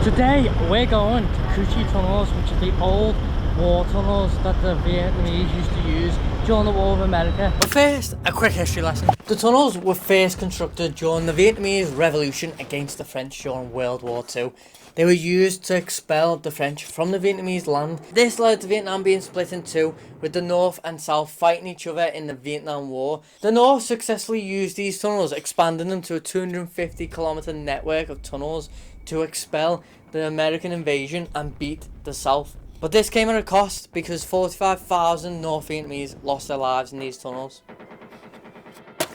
Today we're going to Ho Chi tunnels, which are the old war tunnels that the Vietnamese used to use during the War of America. But first, a quick history lesson. The tunnels were first constructed during the Vietnamese Revolution against the French during World War II. They were used to expel the French from the Vietnamese land. This led to Vietnam being split in two, with the North and South fighting each other in the Vietnam War. The North successfully used these tunnels, expanding them to a 250-kilometer network of tunnels to expel the American invasion and beat the South. But this came at a cost, because 45,000 North Vietnamese lost their lives in these tunnels.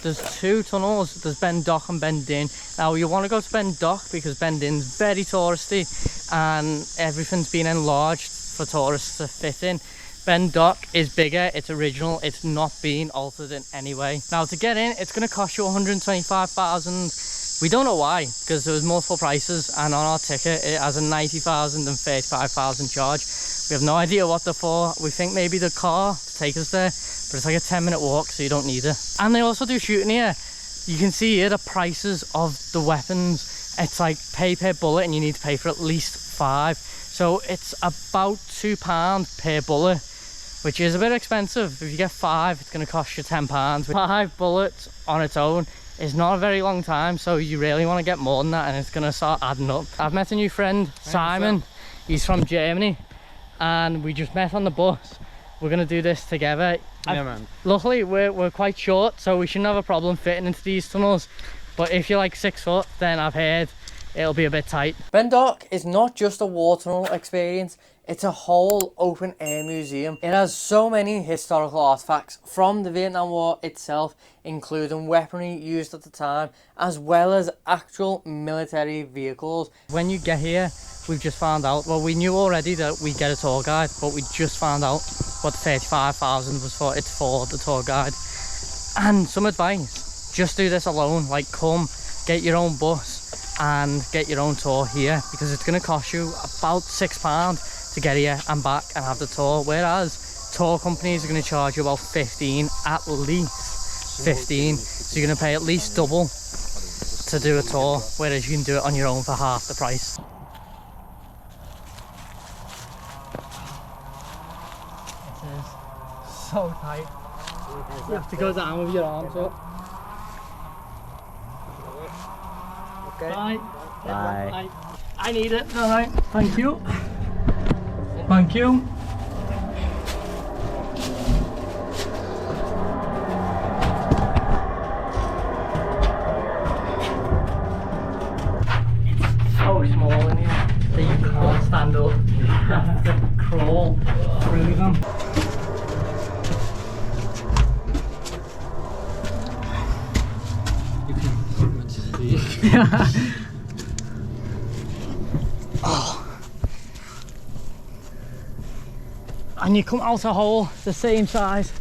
There's two tunnels, there's Ben Doc and Ben Din. Now you want to go to Ben Doc because Ben Din's very touristy and everything's been enlarged for tourists to fit in. Ben Doc is bigger, it's original, it's not been altered in any way. Now to get in, it's going to cost you 125,000. We don't know why, because there was multiple prices, and on our ticket it has a 90,000 and 35,000 charge. We have no idea what they're for. We think maybe the car to take us there, but it's like a 10-minute walk, so you don't need it. And they also do shooting here. You can see here the prices of the weapons. It's like pay per bullet, and you need to pay for at least 5. So it's about £2 per bullet, which is a bit expensive. If you get 5, it's going to cost you £10. 5 bullets on its own is not a very long time, so you really want to get more than that, and it's going to start adding up. I've met a new friend, Simon. He's from Germany, and we just met on the bus. We're going to do this together. Yeah, man. Luckily, we're quite short, so we shouldn't have a problem fitting into these tunnels. But if you're like 6 foot, then I've heard it'll be a bit tight. Ben Doc is not just a war tunnel experience, it's a whole open air museum. It has so many historical artifacts from the Vietnam War itself, including weaponry used at the time, as well as actual military vehicles. When you get here, we've just found out, well, we knew already that we get a tour guide, but we just found out what 35,000 was for. It's for the tour guide. And some advice, just do this alone. Like, come, get your own bus and get your own tour here, because it's going to cost you about £6 to get here and back and have the tour, whereas tour companies are going to charge you about 15, at least 15, so you're going to pay at least double to do a tour, whereas you can do it on your own for half the price. It is so tight. You have to go down with your arms up. Okay. Bye. Bye. I need it. All right. Thank you. Thank you. It's so small in here that you can't stand up. You have to crawl through them. Oh. And you come out a hole the same size.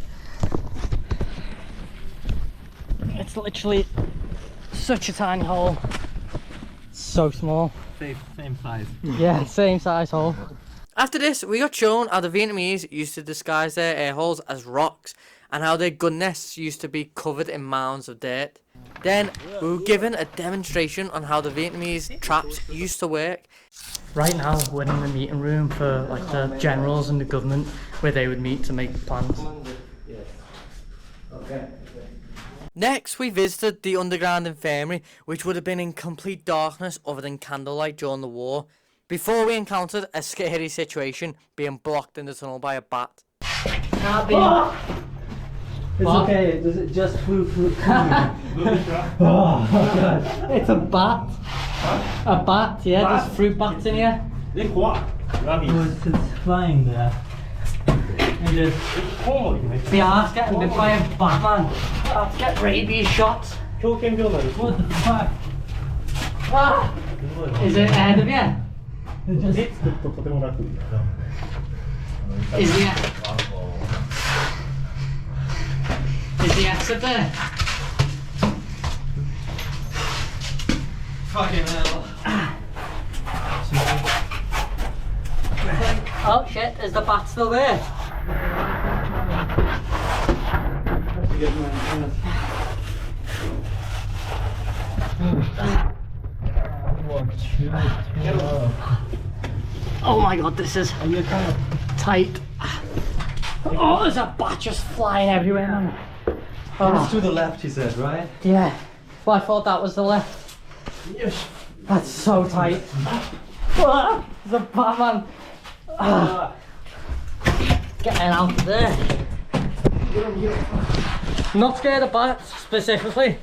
It's literally such a tiny hole. So small. Same size. Yeah, same size hole. After this, we got shown how the Vietnamese used to disguise their air holes as rocks, and how their gun nests used to be covered in mounds of dirt. Then we were given a demonstration on how the Vietnamese traps used to work. Right now we're in the meeting room for like the generals and the government, where they would meet to make plans. Next, we visited the underground infirmary, which would have been in complete darkness other than candlelight during the war, before we encountered a scary situation, being blocked in the tunnel by a bat. Can't be. It's what? Okay, it just flew through. Oh, God. It's a bat. A bat, yeah, there's fruit bats in here. It's flying there. The arse getting bit by a bat, man. Bats get rabies shots. What the fuck? Ah! Is it ahead of you? Is he? Is the exit there? Fucking hell. Oh shit, is the bat still there? One, two, Oh my god, this is And you're kind of... tight. Oh, there's a bat just flying everywhere, man. It's to the left, he said, right? Yeah. Well, I thought that was the left. Yes. That's so tight. There's a bat, man. Getting out of there. Not scared of bats specifically.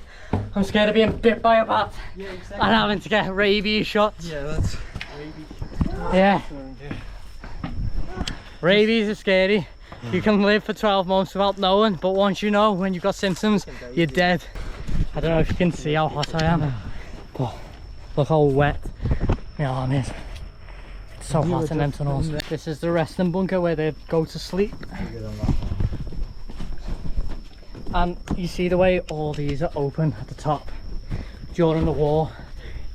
I'm scared of being bit by a bat and having to get rabies shots. Yeah, that's... Yeah. Rabies is scary. You can live for 12 months without knowing, but once you know, when you've got symptoms, you're dead. I don't know if you can see how hot I am, but look how wet my arm is. It's so hot in them tunnels. This is the resting bunker where they go to sleep. And you see the way all these are open at the top. During the war,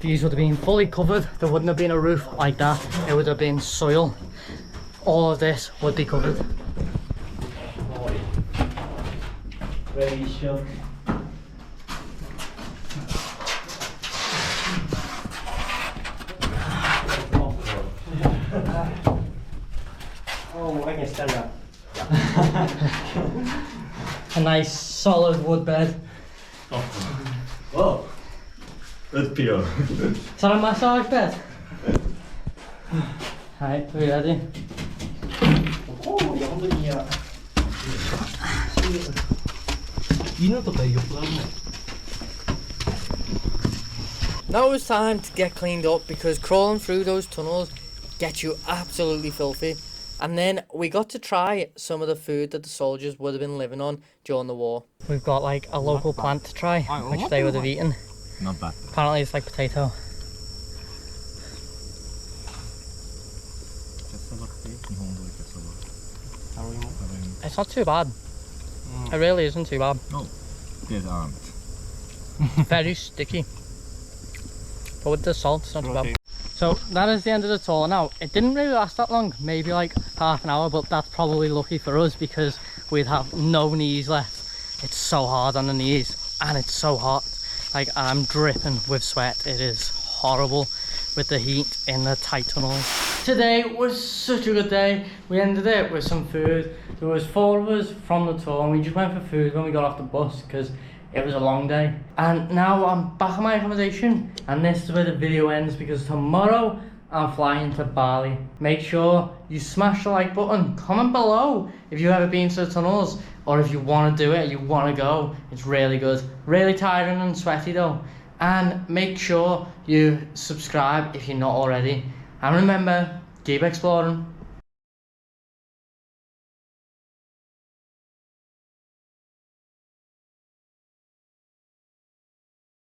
these would have been fully covered. There wouldn't have been a roof like that. It would have been soil. All of this would be covered. Very shook. Oh, I can stand up. A nice solid wood bed. Whoa. That's pure. Is that a massage bed? Alright, are we ready? Now it was time to get cleaned up because crawling through those tunnels gets you absolutely filthy. And then we got to try some of the food that the soldiers would have been living on during the war. We've got like a local plant to try, which they would have eaten. Not bad. Apparently it's like potato. It's not too bad. It really isn't too bad. No, there's aren't. Very sticky. But with the salt, it's not too bad. So that is the end of the tour. Now, it didn't really last that long, maybe like half an hour, but that's probably lucky for us because we'd have no knees left. It's so hard on the knees and it's so hot. Like, I'm dripping with sweat. It is horrible with the heat in the tight tunnels. Today was such a good day. We ended it with some food. There was 4 of us from the tour and we just went for food when we got off the bus because it was a long day. And now I'm back at my accommodation and this is where the video ends because tomorrow I'm flying to Bali. Make sure you smash the like button. Comment below if you've ever been to the tunnels or if you want to do it, you want to go. It's really good. Really tiring and sweaty though. And make sure you subscribe if you're not already. And remember, keep exploring.